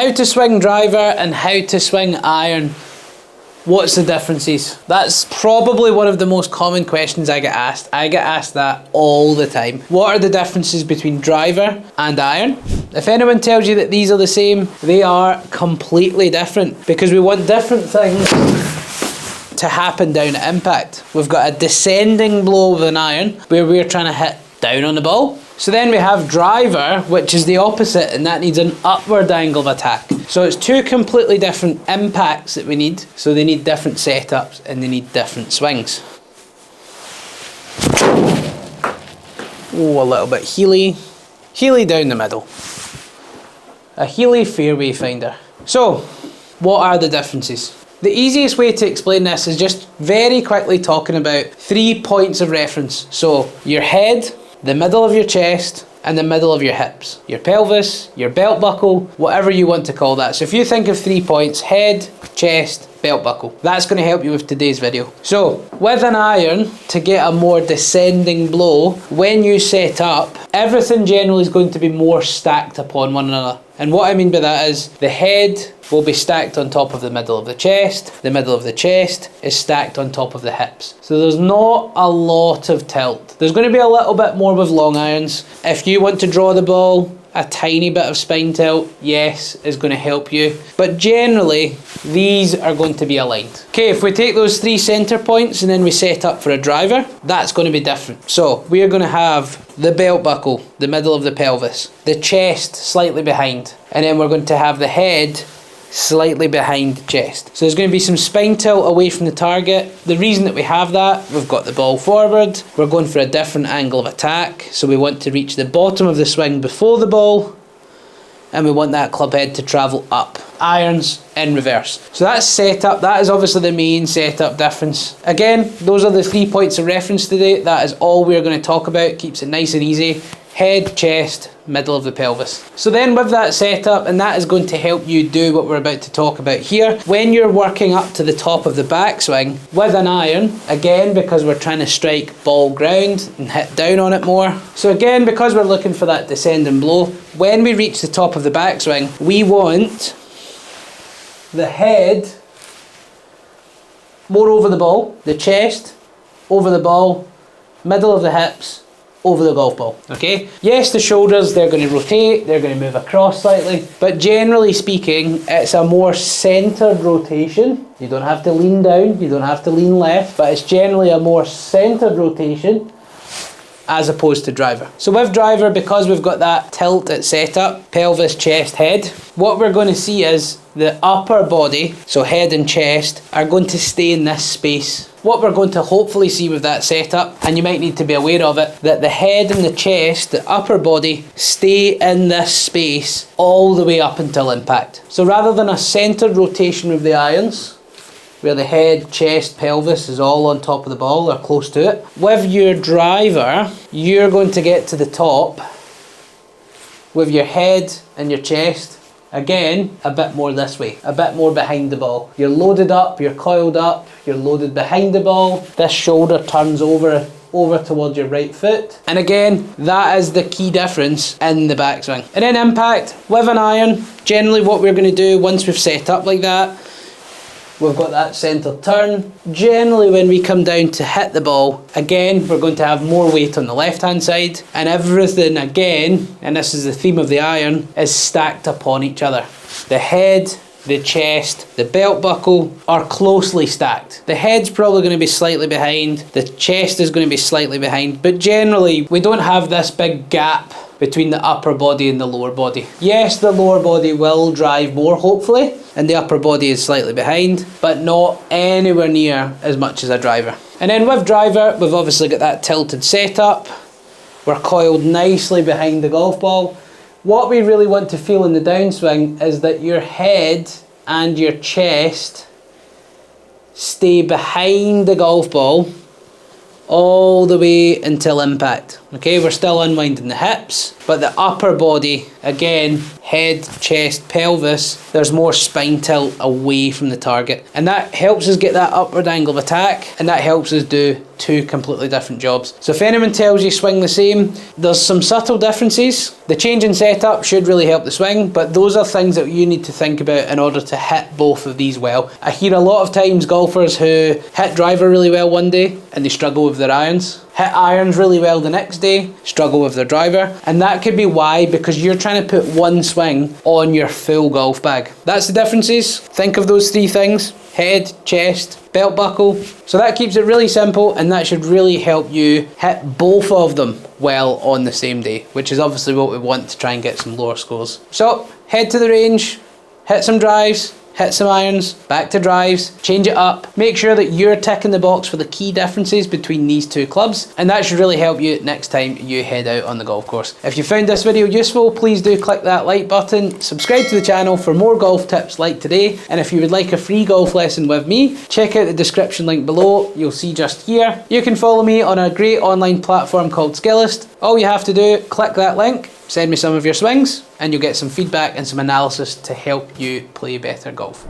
how to swing driver and how to swing iron. What's the differences? That's probably one of the most common questions I get asked. I get asked that all the time. What are the differences between driver and iron? If anyone tells you that these are the same, they are completely different, because we want different things to happen down at impact. We've got a descending blow with an iron where we're trying to hit down on the ball. So then we have driver, which is the opposite, and that needs an upward angle of attack. So it's two completely different impacts that we need. So they need different setups and they need different swings. Oh, a little bit Healy. Healy down the middle. A Healy fairway finder. So, what are the differences? The easiest way to explain this is just very quickly talking about 3 points of reference. So, your head, the middle of your chest, and the middle of your hips. Your pelvis, your belt buckle, whatever you want to call that. So if you think of 3 points, head, chest, belt buckle. That's going to help you with today's video. So with an iron, to get a more descending blow, when you set up, everything generally is going to be more stacked upon one another. And what I mean by that is the head will be stacked on top of the middle of the chest. The middle of the chest is stacked on top of the hips. So there's not a lot of tilt. There's going to be a little bit more with long irons. If you want to draw the ball, a tiny bit of spine tilt, yes, is going to help you. But generally, these are going to be aligned. Okay, if we take those 3 center points and then we set up for a driver, that's going to be different. So we are going to have the belt buckle, the middle of the pelvis, the chest slightly behind, and then we're going to have the head slightly behind the chest. So there's going to be some spine tilt away from the target. The reason that we have that, we've got the ball forward, we're going for a different angle of attack, so we want to reach the bottom of the swing before the ball, and we want that club head to travel up. Irons in reverse. So that's setup. That is obviously the main setup difference. Again, those are the 3 points of reference today. That is all we're going to talk about. Keeps it nice and easy. Head, chest, middle of the pelvis. So then with that setup, and that is going to help you do what we're about to talk about here, when you're working up to the top of the backswing with an iron, again, because we're trying to strike ball ground and hit down on it more. So again, because we're looking for that descending blow, when we reach the top of the backswing, we want the head more over the ball, the chest over the ball, middle of the hips over the golf ball. Okay, yes, the shoulders, they're going to rotate, they're going to move across slightly, but generally speaking, it's a more centered rotation. You don't have to lean down, you don't have to lean left, but it's generally a more centered rotation as opposed to driver. So with driver, because we've got that tilt at setup, pelvis, chest, head, what we're going to see is the upper body, so head and chest, are going to stay in this space. What we're going to hopefully see with that setup, and you might need to be aware of it, that the head and the chest, the upper body, stay in this space all the way up until impact. So rather than a centered rotation with the irons, where the head, chest, pelvis is all on top of the ball or close to it, with your driver, you're going to get to the top with your head and your chest, again, a bit more this way, a bit more behind the ball. You're loaded up, you're coiled up, you're loaded behind the ball. This shoulder turns over towards your right foot. And again, that is the key difference in the backswing. And then impact, with an iron, generally what we're going to do once we've set up like that, we've got that centre turn. Generally when we come down to hit the ball, again, we're going to have more weight on the left-hand side, and everything again, and this is the theme of the iron, is stacked upon each other. The head, the chest, the belt buckle are closely stacked. The head's probably going to be slightly behind, the chest is going to be slightly behind, but generally we don't have this big gap between the upper body and the lower body. Yes, the lower body will drive more, hopefully, and the upper body is slightly behind, but not anywhere near as much as a driver. And then with driver, we've obviously got that tilted setup. We're coiled nicely behind the golf ball. What we really want to feel in the downswing is that your head and your chest stay behind the golf ball all the way until impact. Okay, we're still unwinding the hips, but the upper body, again, head, chest, pelvis, there's more spine tilt away from the target. And that helps us get that upward angle of attack, and that helps us do two completely different jobs. So if anyone tells you swing the same, there's some subtle differences. The change in setup should really help the swing, but those are things that you need to think about in order to hit both of these well. I hear a lot of times golfers who hit driver really well one day and they struggle with their irons. Hit irons really well the next day, struggle with their driver. And that could be why, because you're trying to put one swing on your full golf bag. That's the differences. Think of those three things: head, chest, belt buckle. So that keeps it really simple, and that should really help you hit both of them well on the same day, which is obviously what we want to try and get some lower scores. So head to the range, hit some drives, hit some irons, back to drives, change it up. Make sure that you're ticking the box for the key differences between these two clubs, and that should really help you next time you head out on the golf course. If you found this video useful, please do click that like button, subscribe to the channel for more golf tips like today, and if you would like a free golf lesson with me, check out the description link below, you'll see just here. You can follow me on a great online platform called Skillest. All you have to do, click that link, send me some of your swings, and you'll get some feedback and some analysis to help you play better golf.